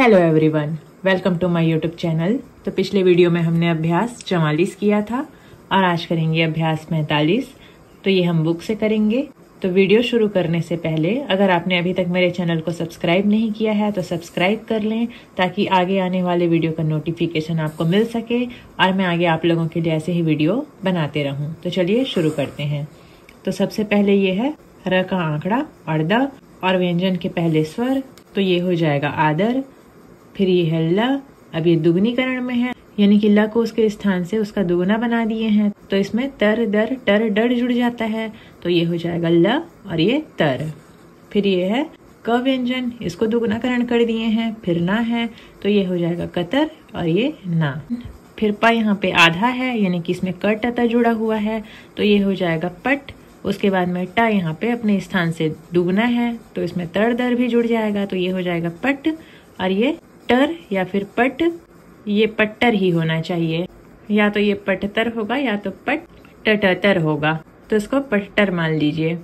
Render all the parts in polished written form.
Hello everyone, welcome to my YouTube channel. तो पिछले video में हमने अभ्यास 44 किया था और आज करेंगे अभ्यास 45। तो ये हम बुक से करेंगे। तो वीडियो शुरू करने से पहले अगर आपने अभी तक मेरे चैनल को सब्सक्राइब नहीं किया है तो सब्सक्राइब कर लें ताकि आगे आने वाले वीडियो का नोटिफिकेशन आपको मिल सके और मैं आगे आप लोगों के लिए ऐसे ही वीडियो बनाते रहूं। तो चलिए शुरू करते हैं। तो सबसे पहले ये है र का आंकड़ा और द और व्यंजन के पहले स्वर, तो ये हो जाएगा आदर। फिर ये है ल, अब ये दुगनीकरण में है यानी कि ल को उसके स्थान से उसका दुगना बना दिए हैं, तो इसमें तर दर टर डर जुड़ जाता है, तो ये हो जाएगा ल और ये तर। फिर ये है क व्यंजन, इसको दुगनाकरण कर दिए हैं, फिर ना है तो ये हो जाएगा कतर और ये ना। फिर प यहाँ पे आधा है यानी कि इसमें क ट जुड़ा हुआ है, तो ये हो जाएगा पट। उसके बाद में टा यहाँ पे अपने स्थान से दुगना है तो इसमें तर दर भी जुड़ जाएगा, तो ये हो जाएगा पट और ये टर या फिर पट, ये पट्टर ही होना चाहिए, या तो ये पटतर होगा या तो पट टटर होगा, तो इसको पट्टर मान लीजिए।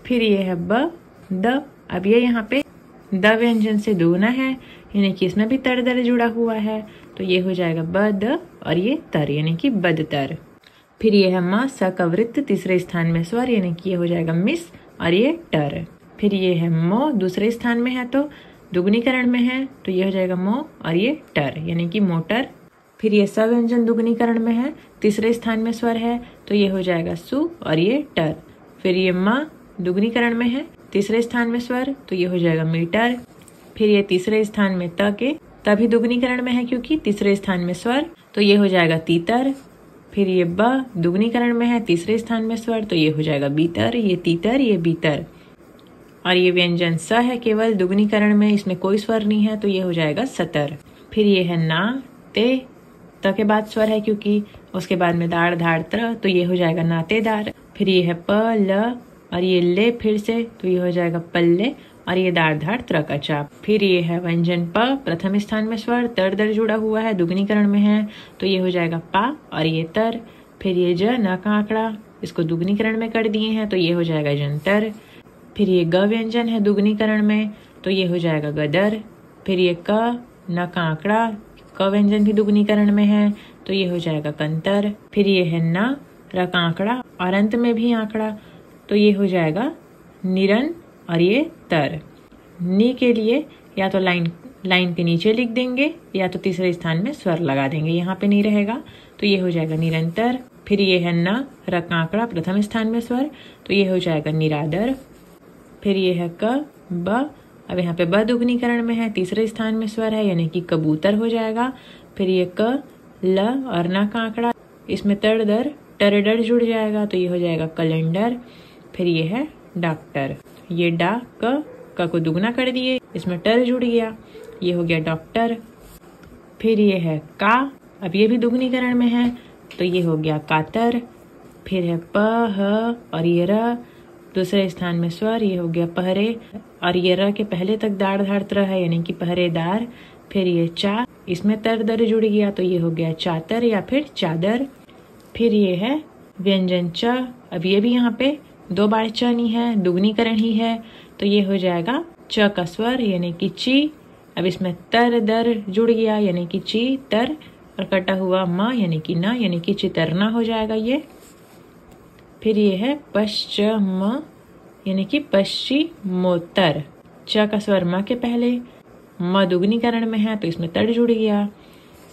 फिर ये है ब द, अब ये यहाँ पे द व्यंजन से दुगना है यानी कि इसमें भी तर दर जुड़ा हुआ है, तो ये हो जाएगा ब द और ये तर यानी कि बदतर। फिर ये है म स का वृत्त तीसरे स्थान में स्वर यानी कि ये हो जाएगा मिस और ये टर। फिर ये है मो, दूसरे स्थान में है तो दुगनीकरण में है, तो ये हो जाएगा मो और ये टर यानी कि मोटर। फिर ये स व्यंजन दुगनीकरण में है, तीसरे स्थान में स्वर है, तो ये हो जाएगा सु और ये टर। फिर ये म दुगनीकरण में है, तीसरे स्थान में स्वर, तो ये हो जाएगा मीटर। फिर ये तीसरे स्थान में त के तभी दुगनीकरण में है क्योंकि तीसरे स्थान में स्वर, तो ये हो जाएगा तीतर। फिर ये ब दुगनीकरण में है, तीसरे स्थान में स्वर, तो ये हो जाएगा बीतर, ये तीतर ये बीतर। और ये व्यंजन स है केवल दुगनीकरण में, इसमें कोई स्वर नहीं है, तो ये हो जाएगा सतर। फिर ये है ना ते, त के बाद स्वर है क्योंकि, उसके बाद में दाड़ धाड़ त्र, तो ये हो जाएगा नातेदार। फिर ये है प ल और ये ले फिर से, तो ये हो जाएगा पल्ले और ये दाड़ धाड़ त्र का चाप। फिर ये है व्यंजन प, प्रथम स्थान में स्वर, तर दर जुड़ा हुआ है, दुगनीकरण में है, तो ये हो जाएगा पा और ये तर। फिर ये ज न का आंकड़ा, इसको दुगनीकरण में कर दिए हैं, तो ये हो जाएगा जंतर। फिर ये ग व्यंजन है दुगनीकरण में, तो ये हो जाएगा गदर। फिर ये क न का आंकड़ा, क व्यंजन भी दुगनीकरण में है, तो ये हो जाएगा कंतर। फिर ये है न र का आंकड़ा और अंत में भी आंकड़ा, तो ये हो जाएगा निरन और ये तर। नी के लिए या तो लाइन के नीचे लिख देंगे या तो तीसरे स्थान में स्वर लगा देंगे, यहाँ पे नहीं रहेगा, तो ये हो जाएगा निरंतर। फिर ये है न र का आंकड़ा, प्रथम स्थान में स्वर, तो ये हो जाएगा निरादर। फिर ये है क ब, अब यहाँ पे ब दुगनीकरण में है, तीसरे स्थान में स्वर है यानी कि कबूतर हो जाएगा। फिर ये क ल और न का आंकड़ा, इसमें तर दर टर डर जुड़ जाएगा, तो ये हो जाएगा कैलेंडर। फिर ये है डॉक्टर, ये डा क को दुगना कर दिए, इसमें टर जुड़ गया, ये हो गया डॉक्टर। फिर ये है का, अब ये भी दुगनीकरण में है, तो ये हो गया कातर। फिर है प ह और ये र, दूसरे स्थान में स्वर, ये हो गया पहरे और ये र के पहले तक दाड़ धाड़ त्र है यानी कि पहरेदार। फिर ये चा, इसमें तर दर जुड़ गया, तो ये हो गया चातर या फिर चादर। फिर ये है व्यंजन च, अब ये भी यहाँ पे दो बार च नहीं है, दुगनीकरण ही है, तो ये हो जाएगा च का स्वर यानी कि ची। अब इसमें तर दर जुड़ गया यानी कि ची तर और कटा हुआ म यानी कि न यानी कि चितरना हो जाएगा ये। फिर ये है पश्चिम यानी कि पश्चिमोत्तर, च का स्वर म के पहले, म दुगनीकरण में है तो इसमें तर जुड़ गया।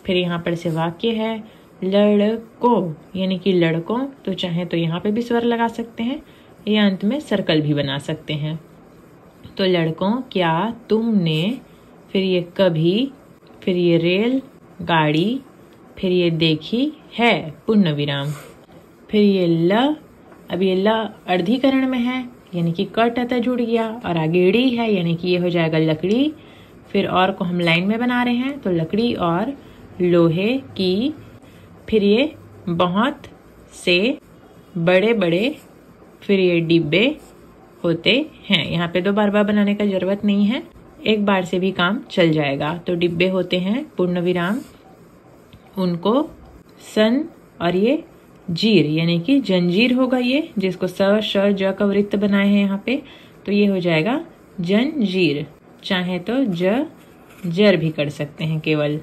फिर यहाँ पर से वाक्य है लड़कों यानी कि लड़कों, तो चाहे तो यहाँ पे भी स्वर लगा सकते हैं या अंत में सर्कल भी बना सकते हैं। तो लड़कों क्या तुमने, फिर ये कभी, फिर ये रेल गाड़ी, फिर ये देखी है पूर्ण विराम। फिर ये ल, अब ये ल अर्धीकरण में है यानी कि क ट जुड़ गया और आगे ड़ी है यानी कि ये हो जाएगा लकड़ी। फिर और को हम लाइन में बना रहे हैं, तो लकड़ी और लोहे की। फिर ये बहुत से बड़े बड़े, फिर ये डिब्बे होते हैं, यहाँ पे दो बार बनाने का जरूरत नहीं है, एक बार से भी काम चल जाएगा। तो डिब्बे होते हैं पूर्ण विराम, उनको सन और ये जीर यानी कि जंजीर होगा ये, जिसको स श ज का वृत्त बनाए हैं यहाँ पे, तो ये हो जाएगा जंजीर। चाहे तो ज जर भी कर सकते हैं केवल।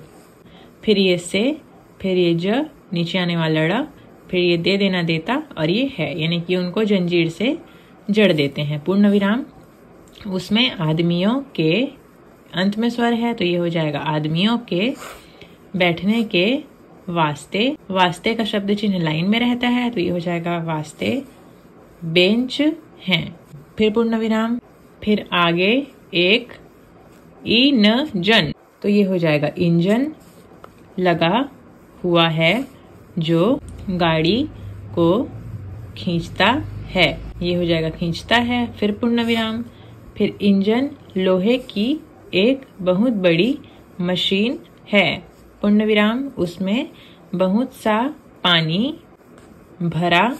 फिर ये से, फिर ये ज, नीचे आने वाला ड़, फिर ये दे देना देता और ये है, यानी कि उनको जंजीर से जड़ देते हैं। पूर्ण विराम, उसमें आदमियों के अंत में स्वर है तो ये हो जाएगा आदमियों के बैठने के वास्ते। वास्ते का शब्द चिन्ह लाइन में रहता है तो ये हो जाएगा वास्ते बेंच हैं। फिर पूर्ण विराम, फिर आगे एक ईंजन तो ये हो जाएगा इंजन लगा हुआ है जो गाड़ी को खींचता है, ये हो जाएगा खींचता है। फिर पूर्ण विराम, फिर इंजन लोहे की एक बहुत बड़ी मशीन है। पूर्ण विराम, उसमें बहुत सा पानी भरा,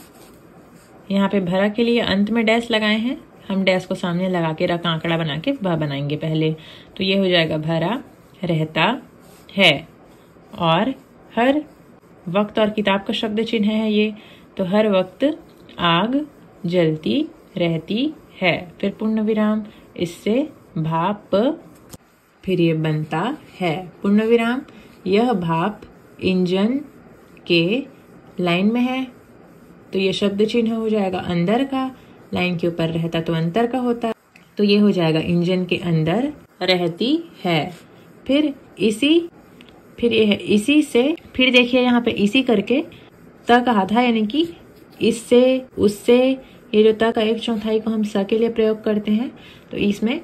यहाँ पे भरा के लिए अंत में डैश लगाए हैं, हम डैश को सामने लगा के रख आंकड़ा बना के भ बनाएंगे पहले, तो ये हो जाएगा भरा रहता है। और हर वक्त और किताब का शब्द चिन्ह है ये, तो हर वक्त आग जलती रहती है। फिर पूर्ण विराम, इससे भाप, फिर ये बनता है। पूर्ण विराम, यह भाप इंजन के लाइन में है तो ये शब्द चिन्ह हो जाएगा अंदर का, लाइन के ऊपर रहता तो अंतर का होता, तो ये हो जाएगा इंजन के अंदर रहती है। फिर इसी, फिर ये है इसी से, फिर देखिए यहाँ पे इसी करके त कहा था, यानी कि इससे उससे, ये जो त का 1/4 को हम स के लिए प्रयोग करते हैं तो इसमें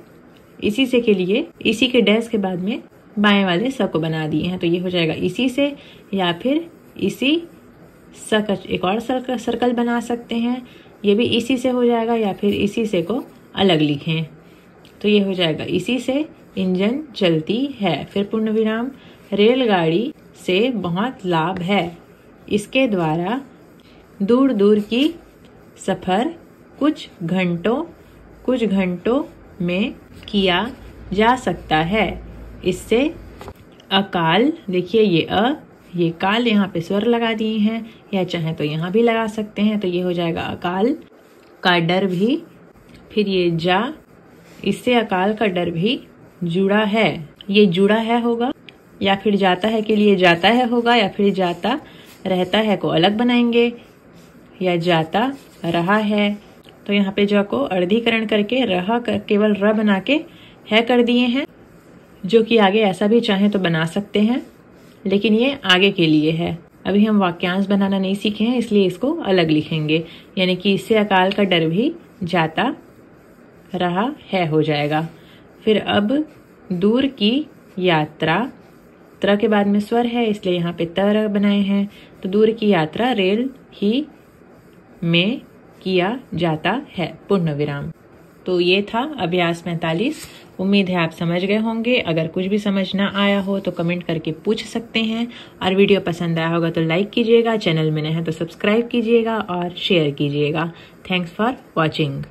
इसी से के लिए इसी के डैश के बाद में बाएं वाले स को बना दिए हैं तो ये हो जाएगा इसी से, या फिर इसी स का एक और सर्कल बना सकते हैं, ये भी इसी से हो जाएगा, या फिर इसी से को अलग लिखें तो ये हो जाएगा इसी से इंजन चलती है। फिर पूर्ण विराम, रेलगाड़ी से बहुत लाभ है, इसके द्वारा दूर दूर की सफर कुछ घंटों में किया जा सकता है। इससे अकाल, देखिए ये काल यहाँ पे स्वर लगा दिए हैं, या चाहे तो यहाँ भी लगा सकते हैं तो ये हो जाएगा अकाल का डर भी। फिर ये जा, इससे अकाल का डर भी जुड़ा है, ये जुड़ा है होगा, या फिर जाता है के लिए जाता है होगा, या फिर जाता रहता है को अलग बनाएंगे, या जाता रहा है तो यहाँ पे ज को अर्धीकरण करके रहा केवल र बना के है कर दिए हैं, जो कि आगे ऐसा भी चाहे तो बना सकते हैं, लेकिन ये आगे के लिए है। अभी हम वाक्यांश बनाना नहीं सीखे हैं इसलिए इसको अलग लिखेंगे, यानी कि इससे अकाल का डर भी जाता रहा है हो जाएगा। फिर अब दूर की यात्रा, त्र के बाद में स्वर है इसलिए यहाँ पे तर बनाए हैं, तो दूर की यात्रा रेल ही में किया जाता है। पूर्ण विराम। तो ये था अभ्यास 45। उम्मीद है आप समझ गए होंगे। अगर कुछ भी समझ ना आया हो तो कमेंट करके पूछ सकते हैं, और वीडियो पसंद आया होगा तो लाइक कीजिएगा, चैनल में नए हैं तो सब्सक्राइब कीजिएगा और शेयर कीजिएगा। Thanks for watching.